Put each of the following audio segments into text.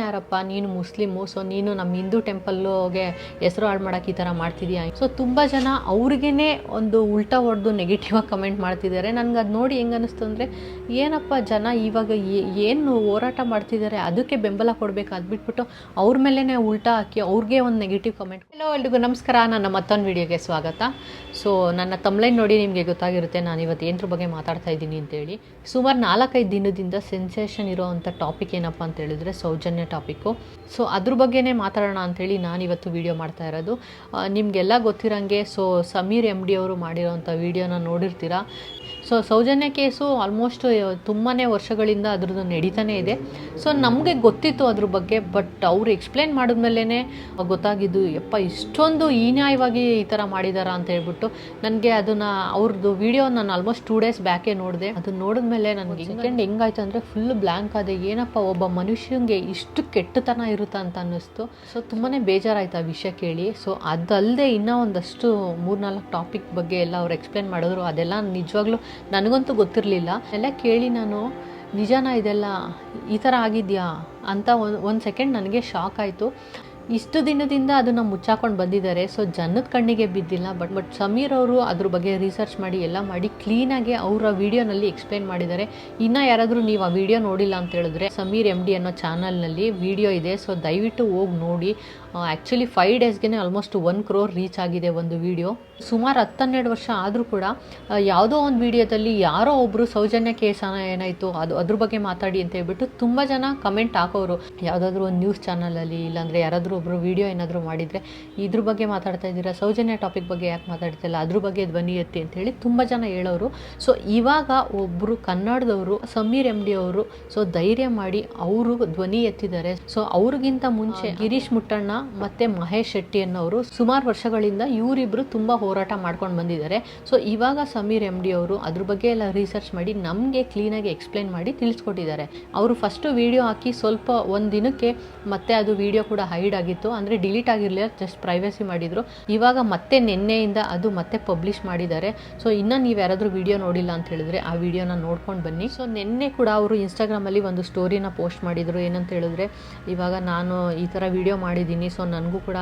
ಯಾರಪ್ಪ ನೀನು Muslim, so ನೀನು ನಮ್ಮ ಹಿಂದೂ ಟೆಂಪಲ್ಗೆ ಹೆಸರು ಹಾಳು ಮಾಡೋಕೆ ಈ ಥರ ಮಾಡ್ತಿದ್ಯಾ. ಸೊ ತುಂಬ ಜನ ಅವ್ರಿಗೇ ಒಂದು ಉಲ್ಟಾ ಹೊಡೆದು ನೆಗೆಟಿವ್ ಆಗಿ ಕಮೆಂಟ್ ಮಾಡ್ತಿದ್ದಾರೆ. ನನಗೆ ಅದು ನೋಡಿ ಹೆಂಗೆ ಅನ್ನಿಸ್ತು ಅಂದರೆ, ಏನಪ್ಪ ಜನ ಇವಾಗ ಏನು ಹೋರಾಟ ಮಾಡ್ತಿದ್ದಾರೆ ಅದಕ್ಕೆ ಬೆಂಬಲ ಕೊಡಬೇಕು, ಅದು ಬಿಟ್ಬಿಟ್ಟು ಅವ್ರ ಮೇಲೇ ಉಲ್ಟಾ ಹಾಕಿ ಅವ್ರಿಗೆ ಒಂದು ನೆಗೆಟಿವ್ ಕಮೆಂಟ್. ಹಲೋ ಎಲ್ರಿಗೂ ನಮಸ್ಕಾರ, ನನ್ನ ಮತ್ತೊಂದು ವೀಡಿಯೋಗೆ ಸ್ವಾಗತ. ಸೊ ನನ್ನ ತಮ್ಲೈನ್ ನೋಡಿ ನಿಮಗೆ ಗೊತ್ತಾಗಿರುತ್ತೆ ನಾನು ಇವತ್ತು ಏನರ ಬಗ್ಗೆ ಮಾತಾಡ್ತಾ ಇದ್ದೀನಿ ಅಂತೇಳಿ. ಸುಮಾರು 4-5 ದಿನದಿಂದ ಸೆನ್ಸೇಷನ್ ಇರೋವಂಥ ಟಾಪಿಕ್ ಏನಪ್ಪ ಅಂತ ಹೇಳಿದ್ರೆ ಸೌಜನ್ಯ ಟಾಪಿಕ್ಕು. ಸೊ ಅದ್ರ ಬಗ್ಗೆನೇ ಮಾತಾಡೋಣ ಅಂಥೇಳಿ ನಾನಿವತ್ತು ವೀಡಿಯೋ ಮಾಡ್ತಾ ಇರೋದು. ನಿಮಗೆಲ್ಲ ಗೊತ್ತಿರೋಂಗೆ ಸಮೀರ್ MD ಅವರು ಮಾಡಿರೋವಂಥ ವೀಡಿಯೋನ ನೋಡಿರ್ತೀರ. ಸೊ ಸೌಜನ್ಯ ಕೇಸು ಆಲ್ಮೋಸ್ಟ್ ತುಂಬಾ ವರ್ಷಗಳಿಂದ ಅದ್ರದ್ದು ನಡೀತಾನೆ ಇದೆ. ಸೊ ನಮಗೆ ಗೊತ್ತಿತ್ತು ಅದ್ರ ಬಗ್ಗೆ, ಬಟ್ ಅವರು ಎಕ್ಸ್ಪ್ಲೇನ್ ಮಾಡಿದ್ಮೇಲೆ ಗೊತ್ತಾಗಿದ್ದು ಯಪ್ಪ ಇಷ್ಟೊಂದು ಹೀನ್ಯಾಯವಾಗಿ ಈ ಥರ ಮಾಡಿದಾರ ಅಂತ ಹೇಳ್ಬಿಟ್ಟು. ನನಗೆ ಅದನ್ನು ಅವ್ರದ್ದು ವೀಡಿಯೋ ನಾನು ಆಲ್ಮೋಸ್ಟ್ 2 days ಬ್ಯಾಕೇ ನೋಡಿದೆ. ಅದನ್ನ ನೋಡಿದ್ಮೇಲೆ ನನಗೆ ಸೆಕೆಂಡ್ ಹೆಂಗಾಯ್ತು ಅಂದರೆ ಫುಲ್ ಬ್ಲ್ಯಾಂಕ್ ಆದೆ. ಏನಪ್ಪ ಒಬ್ಬ ಮನುಷ್ಯಂಗೆ ಇಷ್ಟು ಕೆಟ್ಟತನ ಇರುತ್ತಾ ಅಂತ ಅನ್ನಿಸ್ತು. ಸೊ ತುಂಬಾ ಬೇಜಾರಾಯ್ತು ಆ ವಿಷಯ ಕೇಳಿ. ಸೊ ಅದಲ್ಲದೆ ಇನ್ನೂ ಒಂದಷ್ಟು 3-4 ಟಾಪಿಕ್ ಬಗ್ಗೆ ಎಲ್ಲ ಅವ್ರು ಎಕ್ಸ್ಪ್ಲೇನ್ ಮಾಡಿದ್ರು. ಅದೆಲ್ಲ ನಿಜವಾಗ್ಲೂ ನನಗಂತೂ ಗೊತ್ತಿರಲಿಲ್ಲ. ಎಲ್ಲ ಕೇಳಿ ನಾನು ನಿಜಾನ ಇದೆಲ್ಲ ಈ ಥರ ಆಗಿದೆಯಾ ಅಂತ ಒಂದು ಸೆಕೆಂಡ್ ನನಗೆ ಶಾಕ್ ಆಯಿತು. ಇಷ್ಟು ದಿನದಿಂದ ಅದನ್ನು ಮುಚ್ಚಾಕೊಂಡು ಬಂದಿದ್ದಾರೆ. ಸೊ ಜನದ ಕಣ್ಣಿಗೆ ಬಿದ್ದಿಲ್ಲ. ಬಟ್ ಸಮೀರ್ ಅವರು ಅದ್ರ ಬಗ್ಗೆ ರಿಸರ್ಚ್ ಮಾಡಿ ಎಲ್ಲ ಮಾಡಿ ಕ್ಲೀನಾಗಿ ಅವರ ವಿಡಿಯೋನಲ್ಲಿ ಎಕ್ಸ್ಪ್ಲೇನ್ ಮಾಡಿದ್ದಾರೆ. ಇನ್ನು ಯಾರಾದರೂ ನೀವು ಆ ವಿಡಿಯೋ ನೋಡಿಲ್ಲ ಅಂತ ಹೇಳಿದ್ರೆ ಸಮೀರ್ MD ಅನ್ನೋ ಚಾನಲ್ನಲ್ಲಿ ವಿಡಿಯೋ ಇದೆ. ಸೊ ದಯವಿಟ್ಟು ಹೋಗಿ ನೋಡಿ. ಆ್ಯಕ್ಚುಲಿ 5 daysಗೆ ಆಲ್ಮೋಸ್ಟ್ 1 crore ರೀಚ್ ಆಗಿದೆ ಒಂದು ವಿಡಿಯೋ. ಸುಮಾರು 10-12 ವರ್ಷ ಆದರೂ ಕೂಡ ಯಾವುದೋ ಒಂದು ವಿಡಿಯೋದಲ್ಲಿ ಯಾರೋ ಒಬ್ಬರು ಸೌಜನ್ಯ ಕೇಸ್ ಏನಾಯಿತು ಅದ್ರ ಬಗ್ಗೆ ಮಾತಾಡಿ ಅಂತ ಹೇಳ್ಬಿಟ್ಟು ತುಂಬ ಜನ ಕಮೆಂಟ್ ಹಾಕೋರು. ಯಾವುದಾದ್ರೂ ಒಂದು ನ್ಯೂಸ್ ಚಾನಲಲ್ಲಿ ಇಲ್ಲಾಂದರೆ ಯಾರಾದರೂ ಒಬ್ಬರು ವಿಡಿಯೋ ಏನಾದರೂ ಮಾಡಿದರೆ ಇದ್ರ ಬಗ್ಗೆ ಮಾತಾಡ್ತಾ ಇದ್ದೀರಾ, ಸೌಜನ್ಯ ಟಾಪಿಕ್ ಬಗ್ಗೆ ಯಾಕೆ ಮಾತಾಡ್ತಿಲ್ಲ, ಅದ್ರ ಬಗ್ಗೆ ಧ್ವನಿ ಎತ್ತಿ ಅಂತೇಳಿ ತುಂಬ ಜನ ಹೇಳೋರು. ಸೊ ಇವಾಗ ಒಬ್ಬರು ಕನ್ನಡದವರು ಸಮೀರ್ MD ಅವರು ಧೈರ್ಯ ಮಾಡಿ ಅವರು ಧ್ವನಿ ಎತ್ತಿದ್ದಾರೆ. ಸೊ ಅವ್ರಿಗಿಂತ ಮುಂಚೆ ಗಿರೀಶ್ ಮುಟ್ಟಣ್ಣ ಮತ್ತು ಮಹೇಶ್ ಶೆಟ್ಟಿ ಅನ್ನೋರು ಸುಮಾರು ವರ್ಷಗಳಿಂದ ಇವರಿಬ್ಬರು ತುಂಬ ಹೋರಾಟ ಮಾಡ್ಕೊಂಡು ಬಂದಿದ್ದಾರೆ. ಸೊ ಇವಾಗ ಸಮೀರ್ MD ಅವರು ಅದ್ರ ಬಗ್ಗೆ ಎಲ್ಲ ರಿಸರ್ಚ್ ಮಾಡಿ ನಮಗೆ ಕ್ಲೀನಾಗಿ ಎಕ್ಸ್ಪ್ಲೇನ್ ಮಾಡಿ ತಿಳಿಸ್ಕೊಟ್ಟಿದ್ದಾರೆ. ಅವರು ಫಸ್ಟು ವಿಡಿಯೋ ಹಾಕಿ ಸ್ವಲ್ಪ ಒಂದು ದಿನಕ್ಕೆ ಮತ್ತೆ ಅದು ವಿಡಿಯೋ ಕೂಡ ಹೈಡ್ ಆಗಿತ್ತು, ಅಂದರೆ ಡಿಲೀಟ್ ಆಗಿರಲಿಲ್ಲ, ಜಸ್ಟ್ ಪ್ರೈವಸಿ ಮಾಡಿದರು. ಇವಾಗ ಮತ್ತೆ ನಿನ್ನೆಯಿಂದ ಅದು ಮತ್ತೆ ಪಬ್ಲಿಷ್ ಮಾಡಿದ್ದಾರೆ. ಸೊ ಇನ್ನೂ ನೀವು ಯಾರಾದರೂ ವಿಡಿಯೋ ನೋಡಿಲ್ಲ ಅಂತ ಹೇಳಿದ್ರೆ ಆ ವಿಡಿಯೋನ ನೋಡ್ಕೊಂಡು ಬನ್ನಿ. ಸೊ ನಿನ್ನೆ ಕೂಡ ಅವರು ಇನ್ಸ್ಟಾಗ್ರಾಮಲ್ಲಿ ಒಂದು ಸ್ಟೋರಿನ ಪೋಸ್ಟ್ ಮಾಡಿದರು. ಏನಂತ ಹೇಳಿದ್ರೆ, ಇವಾಗ ನಾನು ಈ ಥರ ವಿಡಿಯೋ ಮಾಡಿದ್ದೀನಿ, ಸೊ ನನಗೂ ಕೂಡ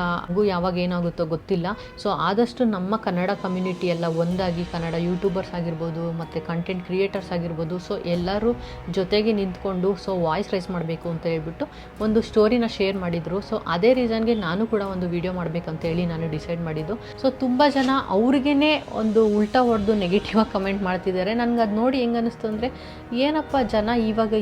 ಯಾವಾಗ ಏನಾಗುತ್ತೋ ಗೊತ್ತಿಲ್ಲ. ಸೊ ಆದಷ್ಟು ನಮ್ಮ ಕನ್ನಡ ಕಮ್ಯುನಿಟಿ ಎಲ್ಲ ಒಂದಾಗಿ, ಕನ್ನಡ ಯೂಟ್ಯೂಬರ್ಸ್ ಆಗಿರ್ಬೋದು ಮತ್ತು ಕಂಟೆಂಟ್ ಕ್ರಿಯೇಟರ್ಸ್ ಆಗಿರ್ಬೋದು, ಸೊ ಎಲ್ಲರೂ ಜೊತೆಗೆ ನಿಂತ್ಕೊಂಡು ವಾಯ್ಸ್ ರೈಸ್ ಮಾಡಬೇಕು ಅಂತ ಹೇಳ್ಬಿಟ್ಟು ಒಂದು ಸ್ಟೋರಿನ ಶೇರ್ ಮಾಡಿದರು. ಸೊ ಅದೇ ರೀಸನ್ಗೆ ನಾನು ಕೂಡ ಒಂದು ವಿಡಿಯೋ ಮಾಡಬೇಕಂತ ಹೇಳಿ ನಾನು ಡಿಸೈಡ್ ಮಾಡಿದ್ದು. ಸೊ ತುಂಬ ಜನ ಅವ್ರಿಗೇ ಒಂದು ಉಲ್ಟಾ ಹೊಡೆದು ನೆಗೆಟಿವ್ ಆಗಿ ಕಮೆಂಟ್ ಮಾಡ್ತಿದ್ದಾರೆ. ನನಗೆ ಅದು ನೋಡಿ ಹೆಂಗೆ ಅನ್ನಿಸ್ತು ಅಂದರೆ, ಏನಪ್ಪ ಜನ ಇವಾಗ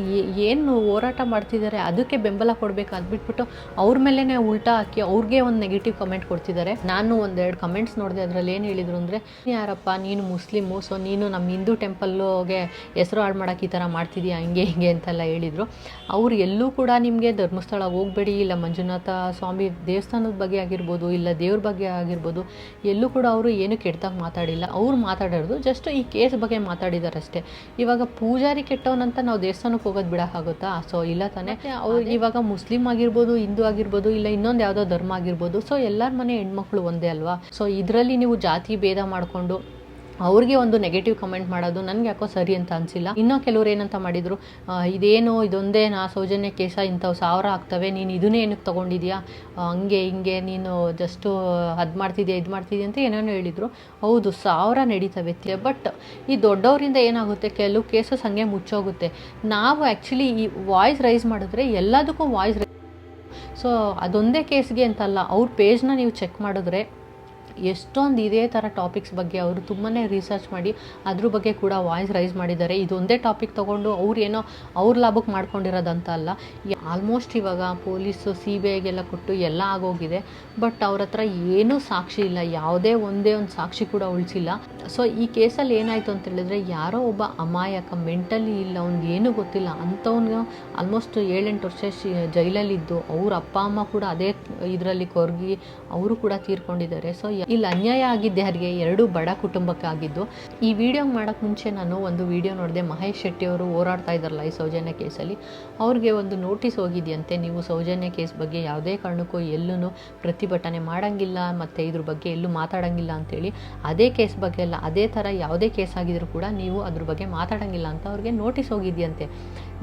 ಏನು ಹೋರಾಟ ಮಾಡ್ತಿದ್ದಾರೆ ಅದಕ್ಕೆ ಬೆಂಬಲ ಕೊಡಬೇಕು, ಅದು ಬಿಟ್ಬಿಟ್ಟು ಅವ್ರ ಮೇಲೇ ಉಲ್ಟಾ ಹಾಕಿ ಅವ್ರಿಗೆ ಒಂದು ನೆಗೆಟಿವ್ ಕಮೆಂಟ್ ಕೊಡ್ತಿದ್ದಾರೆ. ನಾನು 1-2 ಕಮೆಂಟ್ಸ್ ನೋಡಿದೆ. ಅದರಲ್ಲಿ ಏನು ಹೇಳಿದರು ಅಂದರೆ, ಯಾರಪ್ಪ ನೀನು ಮುಸ್ಲಿಮು, ಸೊ ನೀನು ನಮ್ಮ ಹಿಂದೂ ಟೆಂಪಲ್ಗೆ ಹೆಸರು ಹಾಳು ಮಾಡೋಕೆ ಈ ಥರ ಮಾಡ್ತಿದ್ಯಾ, ಹಿಂಗೆ ಅಂತೆಲ್ಲ ಹೇಳಿದರು. ಅವ್ರು ಎಲ್ಲೂ ಕೂಡ ನಿಮಗೆ ಧರ್ಮಸ್ಥಳ ಹೋಗಬೇಡಿ, ಇಲ್ಲ ಮಂಜುನಾಥ ಸ್ವಾಮಿ ದೇವಸ್ಥಾನದ ಬಗ್ಗೆ ಆಗಿರ್ಬೋದು, ಇಲ್ಲ ದೇವ್ರ ಬಗ್ಗೆ ಆಗಿರ್ಬೋದು, ಎಲ್ಲೂ ಕೂಡ ಅವರು ಏನು ಕೆಟ್ಟದಾಗಿ ಮಾತಾಡಿಲ್ಲ. ಅವ್ರು ಮಾತಾಡೋದು ಜಸ್ಟ್ ಈ ಕೇಸ್ ಬಗ್ಗೆ ಮಾತಾಡಿದ್ದಾರೆ ಅಷ್ಟೇ. ಇವಾಗ ಪೂಜಾರಿ ಕೆಟ್ಟವನಂತ ನಾವು ದೇವಸ್ಥಾನಕ್ಕೆ ಹೋಗೋದು ಬಿಡೋಕ್ಕಾಗುತ್ತಾ? ಸೊ ಇಲ್ಲ ತಾನೇ. ಅವ್ರು ಇವಾಗ ಮುಸ್ಲಿಮ್ ಆಗಿರ್ಬೋದು, ಹಿಂದೂ ಆಗಿರ್ಬೋದು, ಇಲ್ಲ ಇನ್ನೊಂದು ಯಾವುದೋ ಧರ್ಮ ಆಗಿರ್ಬೋದು, ಸೊ ಎಲ್ಲರ ಮನೆ ಹೆಣ್ಮಕ್ಳು ಒಂದೇ ಅಲ್ವಾ? ಸೊ ಇದರಲ್ಲಿ ನೀವು ಜಾತಿ ಭೇದ ಮಾಡಿಕೊಂಡು ಅವ್ರಿಗೆ ಒಂದು ನೆಗೆಟಿವ್ ಕಮೆಂಟ್ ಮಾಡೋದು ನನಗೆ ಯಾಕೋ ಸರಿ ಅಂತ ಅನಿಸಿಲ್ಲ. ಇನ್ನೂ ಕೆಲವ್ರು ಏನಂತ ಮಾಡಿದರು, ಇದೇನು ಇದೊಂದೇನಾ ಸೌಜನ್ಯ ಕೇಸ, ಇಂಥವು 1000 ಆಗ್ತವೆ, ನೀನು ಇದನ್ನೇ ಏನಕ್ಕೆ ತೊಗೊಂಡಿದ್ಯಾ, ಹಂಗೆ ಹಿಂಗೆ ನೀನು ಜಸ್ಟು ಅದು ಮಾಡ್ತಿದ್ಯಾ ಇದು ಮಾಡ್ತಿದ್ಯಾ ಅಂತ ಏನೇನೋ ಹೇಳಿದರು. ಹೌದು 1000 ನಡೀತವೆ, ಬಟ್ ಈ ದೊಡ್ಡವರಿಂದ ಏನಾಗುತ್ತೆ, ಕೆಲವು ಕೇಸಸ್ ಹಂಗೆ ಮುಚ್ಚೋಗುತ್ತೆ. ನಾವು ಆ್ಯಕ್ಚುಲಿ ಈ ವಾಯ್ಸ್ ರೈಸ್ ಮಾಡಿದ್ರೆ ಎಲ್ಲದಕ್ಕೂ ವಾಯ್ಸ್ ಸೊ ಅದೊಂದೇ ಕೇಸ್ಗೆ ಅಂತಲ್ಲ, ಅವ್ರ ಪೇಜ್ನ ನೀವು ಚೆಕ್ ಮಾಡಿದ್ರೆ ಎಷ್ಟೊಂದು ಇದೇ ಥರ ಟಾಪಿಕ್ಸ್ ಬಗ್ಗೆ ಅವರು ತುಂಬಾ ರಿಸರ್ಚ್ ಮಾಡಿ ಅದ್ರ ಬಗ್ಗೆ ಕೂಡ ವಾಯ್ಸ್ ರೈಸ್ ಮಾಡಿದ್ದಾರೆ. ಇದೊಂದೇ ಟಾಪಿಕ್ ತೊಗೊಂಡು ಅವ್ರು ಏನೋ ಅವ್ರ ಲಾಭಕ್ಕೆ ಮಾಡ್ಕೊಂಡಿರೋದಂತ ಅಲ್ಲ. ಆಲ್ಮೋಸ್ಟ್ ಇವಾಗ ಪೊಲೀಸು CBIಗೆಲ್ಲ ಕೊಟ್ಟು ಎಲ್ಲ ಆಗೋಗಿದೆ. ಬಟ್ ಅವ್ರ ಹತ್ರ ಏನೂ ಸಾಕ್ಷಿ ಇಲ್ಲ, ಯಾವುದೇ ಒಂದೇ ಒಂದು ಸಾಕ್ಷಿ ಕೂಡ ಉಳಿಸಿಲ್ಲ. ಸೊ ಈ ಕೇಸಲ್ಲಿ ಏನಾಯಿತು ಅಂತ ಹೇಳಿದ್ರೆ, ಯಾರೋ ಒಬ್ಬ ಅಮಾಯಕ, ಮೆಂಟಲಿ ಇಲ್ಲ, ಅವ್ನಿಗೆ ಏನೂ ಗೊತ್ತಿಲ್ಲ ಅಂಥವ್ನಿಗೆ ಆಲ್ಮೋಸ್ಟ್ 7-8 ವರ್ಷ ಜೈಲಲ್ಲಿದ್ದು ಅವ್ರ ಅಪ್ಪ ಅಮ್ಮ ಕೂಡ ಅದೇ ಇದರಲ್ಲಿ ಕೊರಗಿ ಅವರು ಕೂಡ ತೀರ್ಕೊಂಡಿದ್ದಾರೆ. ಸೊ ಇಲ್ಲಿ ಅನ್ಯಾಯ ಆಗಿದ್ದೆ ಯಾರಿಗೆ, 2 ಬಡ ಕುಟುಂಬಕ್ಕೆ ಆಗಿದ್ದು. ಈ ವಿಡಿಯೋ ಮಾಡೋಕ್ಕೆ ಮುಂಚೆ ನಾನು ಒಂದು ವಿಡಿಯೋ ನೋಡಿದೆ, ಮಹೇಶ್ ಶೆಟ್ಟಿ ಅವರು ಹೋರಾಡ್ತಾ ಇದ್ದಾರಲ್ಲ ಈ ಸೌಜನ್ಯ ಕೇಸಲ್ಲಿ, ಅವ್ರಿಗೆ ಒಂದು ನೋಟಿಸ್ ಹೋಗಿದೆಯಂತೆ, ನೀವು ಸೌಜನ್ಯ ಕೇಸ್ ಬಗ್ಗೆ ಯಾವುದೇ ಕಾರಣಕ್ಕೂ ಎಲ್ಲೂ ಪ್ರತಿಭಟನೆ ಮಾಡೋಂಗಿಲ್ಲ ಮತ್ತು ಇದ್ರ ಬಗ್ಗೆ ಎಲ್ಲೂ ಮಾತಾಡೋಂಗಿಲ್ಲ ಅಂತೇಳಿ. ಅದೇ ಕೇಸ್ ಬಗ್ಗೆ ಎಲ್ಲ, ಅದೇ ಥರ ಯಾವುದೇ ಕೇಸ್ ಆಗಿದ್ರು ಕೂಡ ನೀವು ಅದ್ರ ಬಗ್ಗೆ ಮಾತಾಡೋಂಗಿಲ್ಲ ಅಂತ ಅವ್ರಿಗೆ ನೋಟಿಸ್ ಹೋಗಿದೆಯಂತೆ.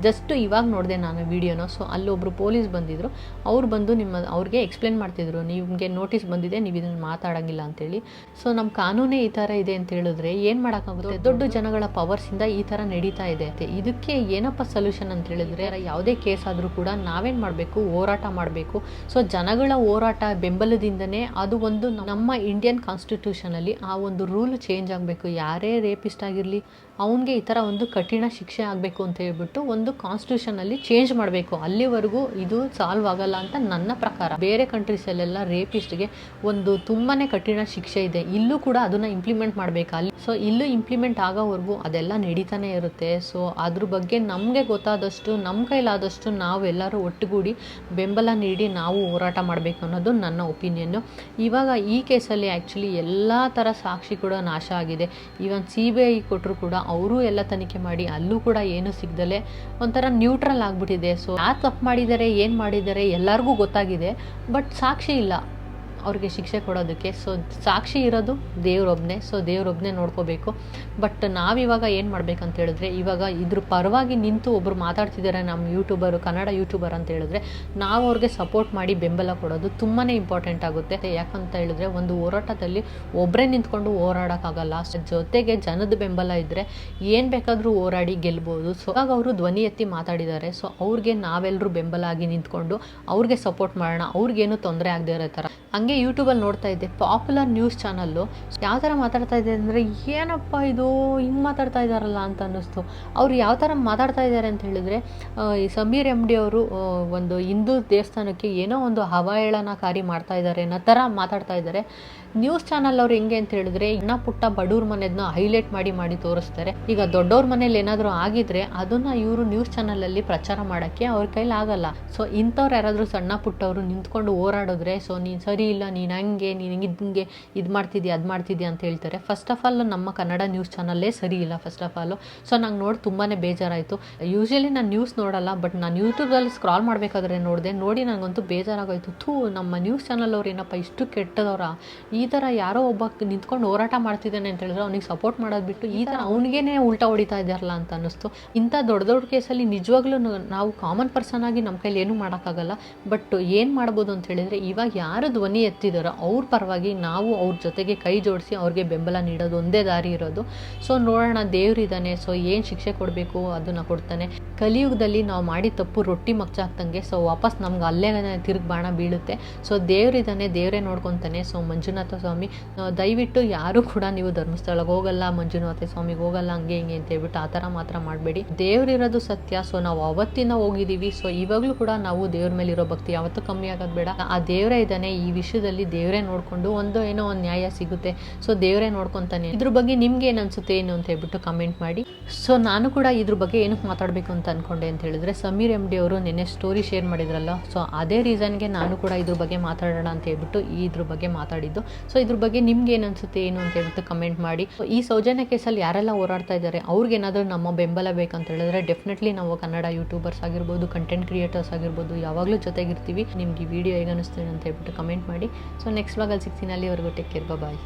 ಜಸ್ಟ್ ಇವಾಗ ನೋಡಿದೆ ನಾನು ವಿಡಿಯೋನ. ಸೊ ಅಲ್ಲೊಬ್ಬರು ಪೊಲೀಸ್ ಬಂದಿದ್ದರು, ಅವ್ರು ಬಂದು ಅವ್ರಿಗೆ ಎಕ್ಸ್ಪ್ಲೇನ್ ಮಾಡ್ತಿದ್ರು, ನಿಮಗೆ ನೋಟಿಸ್ ಬಂದಿದೆ, ನೀವು ಇದನ್ನು ಮಾತಾಡೋಂಗಿಲ್ಲ ಅಂತೇಳಿ. ಸೊ ನಮ್ಮ ಕಾನೂನೇ ಈ ಥರ ಇದೆ ಅಂತ ಹೇಳಿದ್ರೆ ಏನು ಮಾಡೋಕ್ಕಾಗುತ್ತೆ? ದೊಡ್ಡ ಜನಗಳ ಪವರ್ಸಿಂದ ಈ ಥರ ನಡೀತಾ ಇದೆ. ಇದಕ್ಕೆ ಏನಪ್ಪ ಸೊಲ್ಯೂಷನ್ ಅಂತ ಹೇಳಿದ್ರೆ, ಯಾವುದೇ ಕೇಸ್ ಆದರೂ ಕೂಡ ನಾವೇನು ಮಾಡಬೇಕು, ಹೋರಾಟ ಮಾಡಬೇಕು. ಸೊ ಜನಗಳ ಹೋರಾಟ ಬೆಂಬಲದಿಂದನೇ ಅದು ಒಂದು ನಮ್ಮ ಇಂಡಿಯನ್ ಕಾನ್ಸ್ಟಿಟ್ಯೂಷನಲ್ಲಿ ಆ ಒಂದು ರೂಲ್ ಚೇಂಜ್ ಆಗಬೇಕು. ಯಾರೇ ರೇಪಿಸ್ಟ್ ಆಗಿರಲಿ ಅವನಿಗೆ ಈ ಥರ ಒಂದು ಕಠಿಣ ಶಿಕ್ಷೆ ಆಗಬೇಕು ಅಂತ ಹೇಳ್ಬಿಟ್ಟು ಒಂದು ಕಾನ್ಸ್ಟಿಟ್ಯೂಷನಲ್ಲಿ ಚೇಂಜ್ ಮಾಡಬೇಕು. ಅಲ್ಲಿವರೆಗೂ ಇದು ಸಾಲ್ವ್ ಆಗಲ್ಲ ಅಂತ ನನ್ನ ಪ್ರಕಾರ. ಬೇರೆ ಕಂಟ್ರೀಸಲ್ಲೆಲ್ಲ ರೇಪಿಸ್ಟ್ಗೆ ಒಂದು ತುಂಬಾ ಕಠಿಣ ಶಿಕ್ಷೆ ಇದೆ, ಇಲ್ಲೂ ಕೂಡ ಅದನ್ನು ಇಂಪ್ಲಿಮೆಂಟ್ ಮಾಡಬೇಕು ಅಲ್ಲಿ. ಸೊ ಇಲ್ಲೂ ಇಂಪ್ಲಿಮೆಂಟ್ ಆಗೋವರೆಗೂ ಅದೆಲ್ಲ ನಡೀತಾನೆ ಇರುತ್ತೆ. ಸೊ ಅದ್ರ ಬಗ್ಗೆ ನಮಗೆ ಗೊತ್ತಾದಷ್ಟು, ನಮ್ಮ ಕೈಲಾದಷ್ಟು ನಾವೆಲ್ಲರೂ ಒಟ್ಟುಗೂಡಿ ಬೆಂಬಲ ನೀಡಿ ನಾವು ಹೋರಾಟ ಮಾಡಬೇಕು ಅನ್ನೋದು ನನ್ನ ಒಪಿನಿಯನ್ನು. ಇವಾಗ ಈ ಕೇಸಲ್ಲಿ ಆ್ಯಕ್ಚುಲಿ ಎಲ್ಲ ಥರ ಸಾಕ್ಷಿ ಕೂಡ ನಾಶ ಆಗಿದೆ. ಈವನ್ CBI ಕೊಟ್ಟರು ಕೂಡ ಅವರು ಎಲ್ಲ ತನಿಖೆ ಮಾಡಿ ಅಲ್ಲೂ ಕೂಡ ಏನು ಸಿಗ್ದಲೆ ಒಂಥರ ನ್ಯೂಟ್ರಲ್ ಆಗಿಬಿಟ್ಟಿದೆ. ಸೊ ಯಾರು ತಪ್ಪು ಮಾಡಿದ್ದಾರೆ, ಏನು ಮಾಡಿದ್ದಾರೆ ಎಲ್ಲರಿಗೂ ಗೊತ್ತಾಗಿದೆ, ಬಟ್ ಸಾಕ್ಷಿ ಇಲ್ಲ ಅವ್ರಿಗೆ ಶಿಕ್ಷೆ ಕೊಡೋದಕ್ಕೆ. ಸೊ ಸಾಕ್ಷಿ ಇರೋದು ದೇವ್ರೊಬ್ಬನೇ. ಸೊ ದೇವ್ರೊಬ್ಬನೇ ನೋಡ್ಕೋಬೇಕು. ಬಟ್ ನಾವಿವಾಗ ಏನು ಮಾಡ್ಬೇಕಂತ ಹೇಳಿದ್ರೆ, ಇವಾಗ ಇದ್ರ ಪರವಾಗಿ ನಿಂತು ಒಬ್ಬರು ಮಾತಾಡ್ತಿದ್ದಾರೆ ನಮ್ಮ ಯೂಟ್ಯೂಬರು, ಕನ್ನಡ ಯೂಟ್ಯೂಬರ್ ಅಂತ ಹೇಳಿದ್ರೆ, ನಾವು ಅವ್ರಿಗೆ ಸಪೋರ್ಟ್ ಮಾಡಿ ಬೆಂಬಲ ಕೊಡೋದು ತುಂಬಾ ಇಂಪಾರ್ಟೆಂಟ್ ಆಗುತ್ತೆ. ಯಾಕಂತ ಹೇಳಿದ್ರೆ ಒಂದು ಹೋರಾಟದಲ್ಲಿ ಒಬ್ಬರೇ ನಿಂತ್ಕೊಂಡು ಹೋರಾಡೋಕ್ಕಾಗಲ್ಲ, ಜೊತೆಗೆ ಜನದ ಬೆಂಬಲ ಇದ್ದರೆ ಏನು ಬೇಕಾದರೂ ಹೋರಾಡಿ ಗೆಲ್ಬೋದು. ಸೊ ಇವಾಗ ಅವರು ಧ್ವನಿ ಎತ್ತಿ ಮಾತಾಡಿದ್ದಾರೆ. ಸೊ ಅವ್ರಿಗೆ ನಾವೆಲ್ಲರೂ ಬೆಂಬಲ ಆಗಿ ನಿಂತ್ಕೊಂಡು ಅವ್ರಿಗೆ ಸಪೋರ್ಟ್ ಮಾಡೋಣ, ಅವ್ರಿಗೇನು ತೊಂದರೆ ಆಗದೆ ಇರೋ ಥರ. ಹಂಗೆ ಯೂಟ್ಯೂಬಲ್ಲಿ ನೋಡ್ತಾ ಇದ್ದೆ, ಪಾಪ್ಯುಲರ್ ನ್ಯೂಸ್ ಚಾನಲ್ಲು ಯಾವ ಥರ ಮಾತಾಡ್ತಾ ಇದೆ ಅಂದರೆ, ಏನಪ್ಪ ಇದು ಹಿಂಗೆ ಮಾತಾಡ್ತಾ ಇದ್ದಾರಲ್ಲ ಅಂತ ಅನ್ನಿಸ್ತು. ಅವ್ರು ಯಾವ ಥರ ಮಾತಾಡ್ತಾ ಇದ್ದಾರೆ ಅಂತ ಹೇಳಿದರೆ, ಈ ಸಮೀರ್ MD ಅವರು ಒಂದು ಹಿಂದೂ ದೇವಸ್ಥಾನಕ್ಕೆ ಏನೋ ಒಂದು ಅವಹೇಳನಕಾರಿ ಮಾಡ್ತಾ ಇದ್ದಾರೆ ಅನ್ನೋ ಥರ ಮಾತಾಡ್ತಾ ಇದ್ದಾರೆ. ನ್ಯೂಸ್ ಚಾನಲ್ ಅವ್ರು ಹೆಂಗೆ ಅಂತ ಹೇಳಿದ್ರೆ, ಸಣ್ಣ ಪುಟ್ಟ ಬಡವ್ರ ಮನೆಯದನ್ನ ಹೈಲೈಟ್ ಮಾಡಿ ತೋರಿಸ್ತಾರೆ. ಈಗ ದೊಡ್ಡವ್ರ ಮನೇಲಿ ಏನಾದರೂ ಆಗಿದ್ರೆ ಅದನ್ನು ಇವರು ನ್ಯೂಸ್ ಚಾನಲಲ್ಲಿ ಪ್ರಚಾರ ಮಾಡೋಕ್ಕೆ ಅವ್ರ ಕೈಲಿ ಆಗಲ್ಲ. ಸೊ ಇಂಥವ್ರು ಯಾರಾದರೂ ಸಣ್ಣ ಪುಟ್ಟವರು ನಿಂತ್ಕೊಂಡು ಹೋರಾಡಿದ್ರೆ, ಸೊ ನೀನು ಸರಿ ಇಲ್ಲ, ನೀನು ಹಂಗೆ, ನೀನು ಹಿಂಗೆ ಇದು ಮಾಡ್ತಿದ್ಯಾ ಅದು ಮಾಡ್ತಿದ್ಯಾ ಅಂತ ಹೇಳ್ತಾರೆ. ಫಸ್ಟ್ ಆಫ್ ಆಲ್ ನಮ್ಮ ಕನ್ನಡ ನ್ಯೂಸ್ ಚಾನಲ್ಲೇ ಸರಿ ಇಲ್ಲ ಫಸ್ಟ್ ಆಫ್ ಆಲು. ಸೊ ನಂಗೆ ನೋಡಿ ತುಂಬಾ ಬೇಜಾರಾಯಿತು. ಯೂಶ್ವಲಿ ನಾನು ನ್ಯೂಸ್ ನೋಡಲ್ಲ, ಬಟ್ ನಾನು ಯೂಟ್ಯೂಬಲ್ಲಿ ಸ್ಕ್ರಾಲ್ ಮಾಡಬೇಕಾದ್ರೆ ನೋಡಿ ನನಗಂತೂ ಬೇಜಾರಾಗೋಯ್ತು. ನಮ್ಮ ನ್ಯೂಸ್ ಚಾನಲ್ ಅವ್ರು ಏನಪ್ಪ ಇಷ್ಟು ಕೆಟ್ಟದವ್ರ, ಈ ಥರ ಯಾರೋ ಒಬ್ಬ ನಿಂತ್ಕೊಂಡು ಹೋರಾಟ ಮಾಡ್ತಿದ್ದಾನೆ ಅಂತ ಹೇಳಿದ್ರೆ ಅವ್ನಿಗೆ ಸಪೋರ್ಟ್ ಮಾಡೋದು ಬಿಟ್ಟು ಈ ಥರ ಅವ್ನಿಗೇನೆ ಉಲ್ಟಾ ಹೊಡಿತಾ ಇದ್ದಾರಲ್ಲ ಅಂತ ಅನ್ನಿಸ್ತು. ಇಂಥ ದೊಡ್ಡ ಕೇಸಲ್ಲಿ ನಿಜವಾಗ್ಲೂ ನಾವು ಕಾಮನ್ ಪರ್ಸನ್ ಆಗಿ ನಮ್ಮ ಕೈಲಿ ಏನೂ ಮಾಡೋಕ್ಕಾಗಲ್ಲ. ಬಟ್ ಏನು ಮಾಡ್ಬೋದು ಅಂತ ಹೇಳಿದರೆ, ಇವಾಗ ಯಾರು ಧ್ವನಿ ಎತ್ತಿದಾರೋ ಅವ್ರ ಪರವಾಗಿ ನಾವು ಅವ್ರ ಜೊತೆಗೆ ಕೈ ಜೋಡಿಸಿ ಅವ್ರಿಗೆ ಬೆಂಬಲ ನೀಡೋದು ಒಂದೇ ದಾರಿ ಇರೋದು. ಸೊ ನೋಡೋಣ, ದೇವ್ರಿದ್ದಾನೆ. ಸೊ ಏನು ಶಿಕ್ಷೆ ಕೊಡಬೇಕು ಅದನ್ನು ಕೊಡ್ತಾನೆ. ಕಲಿಯುಗದಲ್ಲಿ ನಾವು ಮಾಡಿ ತಪ್ಪು ರೊಟ್ಟಿ ಮಗ್ಚಾಕ್ತಂಗೆ, ಸೊ ವಾಪಸ್ ನಮ್ಗೆ ಅಲ್ಲೇ ತಿರುಗಿ ಬಾಣ ಬೀಳುತ್ತೆ. ಸೊ ದೇವ್ರಿದ್ದಾನೆ, ದೇವರೇ ನೋಡ್ಕೊತಾನೆ. ಸೊ ಮಂಜುನಾಥ ಸ್ವಾಮಿ, ದಯವಿಟ್ಟು ಯಾರು ಕೂಡ ನೀವು ಧರ್ಮಸ್ಥಳಕ್ಕೆ ಹೋಗಲ್ಲ, ಮಂಜುನಾಥ ಸ್ವಾಮಿಗೆ ಹೋಗಲ್ಲ, ಹಂಗೆ ಹಿಂಗೆ ಅಂತ ಹೇಳ್ಬಿಟ್ಟು ಆ ಥರ ಮಾತ್ರ ಮಾಡಬೇಡಿ. ದೇವ್ರಿರೋದು ಸತ್ಯ. ಸೊ ನಾವು ಅವತ್ತಿನ ಹೋಗಿದ್ದೀವಿ. ಸೊ ಇವಾಗಲೂ ಕೂಡ ನಾವು ದೇವ್ರ ಮೇಲೆ ಇರೋ ಭಕ್ತಿ ಯಾವತ್ತೂ ಕಮ್ಮಿ ಆಗೋದು ಬೇಡ. ಆ ದೇವರೇ ಇದ್ದಾನೆ, ಈ ವಿಷಯದಲ್ಲಿ ದೇವರೇ ನೋಡಿಕೊಂಡು ಏನೋ ಒಂದು ನ್ಯಾಯ ಸಿಗುತ್ತೆ. ಸೊ ದೇವರೇ ನೋಡ್ಕೊತಾನೆ. ಇದ್ರ ಬಗ್ಗೆ ನಿಮ್ಗೆ ಏನು ಅನ್ಸುತ್ತೆ ಏನು ಅಂತ ಹೇಳ್ಬಿಟ್ಟು ಕಮೆಂಟ್ ಮಾಡಿ. ಸೊ ನಾನು ಕೂಡ ಇದ್ರ ಬಗ್ಗೆ ಏನಕ್ಕೆ ಮಾತಾಡಬೇಕು ಅಂತ ಅನ್ಕೊಂಡೆ ಅಂತ ಹೇಳಿದ್ರೆ, ಸಮೀರ್ MD ಅವರು ನಿನ್ನೆ ಸ್ಟೋರಿ ಶೇರ್ ಮಾಡಿದ್ರಲ್ಲ, ಸೊ ಅದೇ ರೀಸನ್ಗೆ ನಾನು ಕೂಡ ಇದ್ರ ಬಗ್ಗೆ ಮಾತಾಡೋಣ ಅಂತ ಹೇಳ್ಬಿಟ್ಟು ಇದ್ರ ಬಗ್ಗೆ ಮಾತಾಡಿದ್ದು. ಸೊ ಇದ್ರ ಬಗ್ಗೆ ನಿಮ್ಗೆ ಏನು ಅನ್ಸುತ್ತೆ ಏನು ಅಂತ ಹೇಳ್ಬಿಟ್ಟು ಕಮೆಂಟ್ ಮಾಡಿ. ಈ ಸೌಜನ್ಯ ಕೇಸಲ್ಲಿ ಯಾರೆಲ್ಲ ಹೋರಾಡ್ತಾ ಇದ್ದಾರೆ ಅವ್ರಿಗೇನಾದರೂ ನಮ್ಮ ಬೆಂಬಲ ಬೇಕಂತ ಹೇಳಿದ್ರೆ ಡೆಫಿನೆಟ್ಲಿ ನಾವು ಕನ್ನಡ ಯೂಟ್ಯೂಬರ್ಸ್ ಆಗಿರ್ಬೋದು, ಕಂಟೆಂಟ್ ಕ್ರಿಯೇಟರ್ಸ್ ಆಗಿರ್ಬೋದು, ಯಾವಾಗಲೂ ಜೊತೆಗಿರ್ತೀವಿ. ನಿಮ್ಗೆ ಈ ವಿಡಿಯೋ ಹೇಗೆ ಅನಿಸ್ತೀನಿ ಅಂತ ಹೇಳ್ಬಿಟ್ಟು ಕಮೆಂಟ್ ಮಾಡಿ. ಸೊ ನೆಕ್ಸ್ಟ್ ವ್ಲಾಗಲ್ಲಿ ಸಿಗ್ತೀನಿ. ಅಲ್ಲಿವರೆಗೂ ಟೇಕ್ ಕೇರ್, ಬಾಯ್.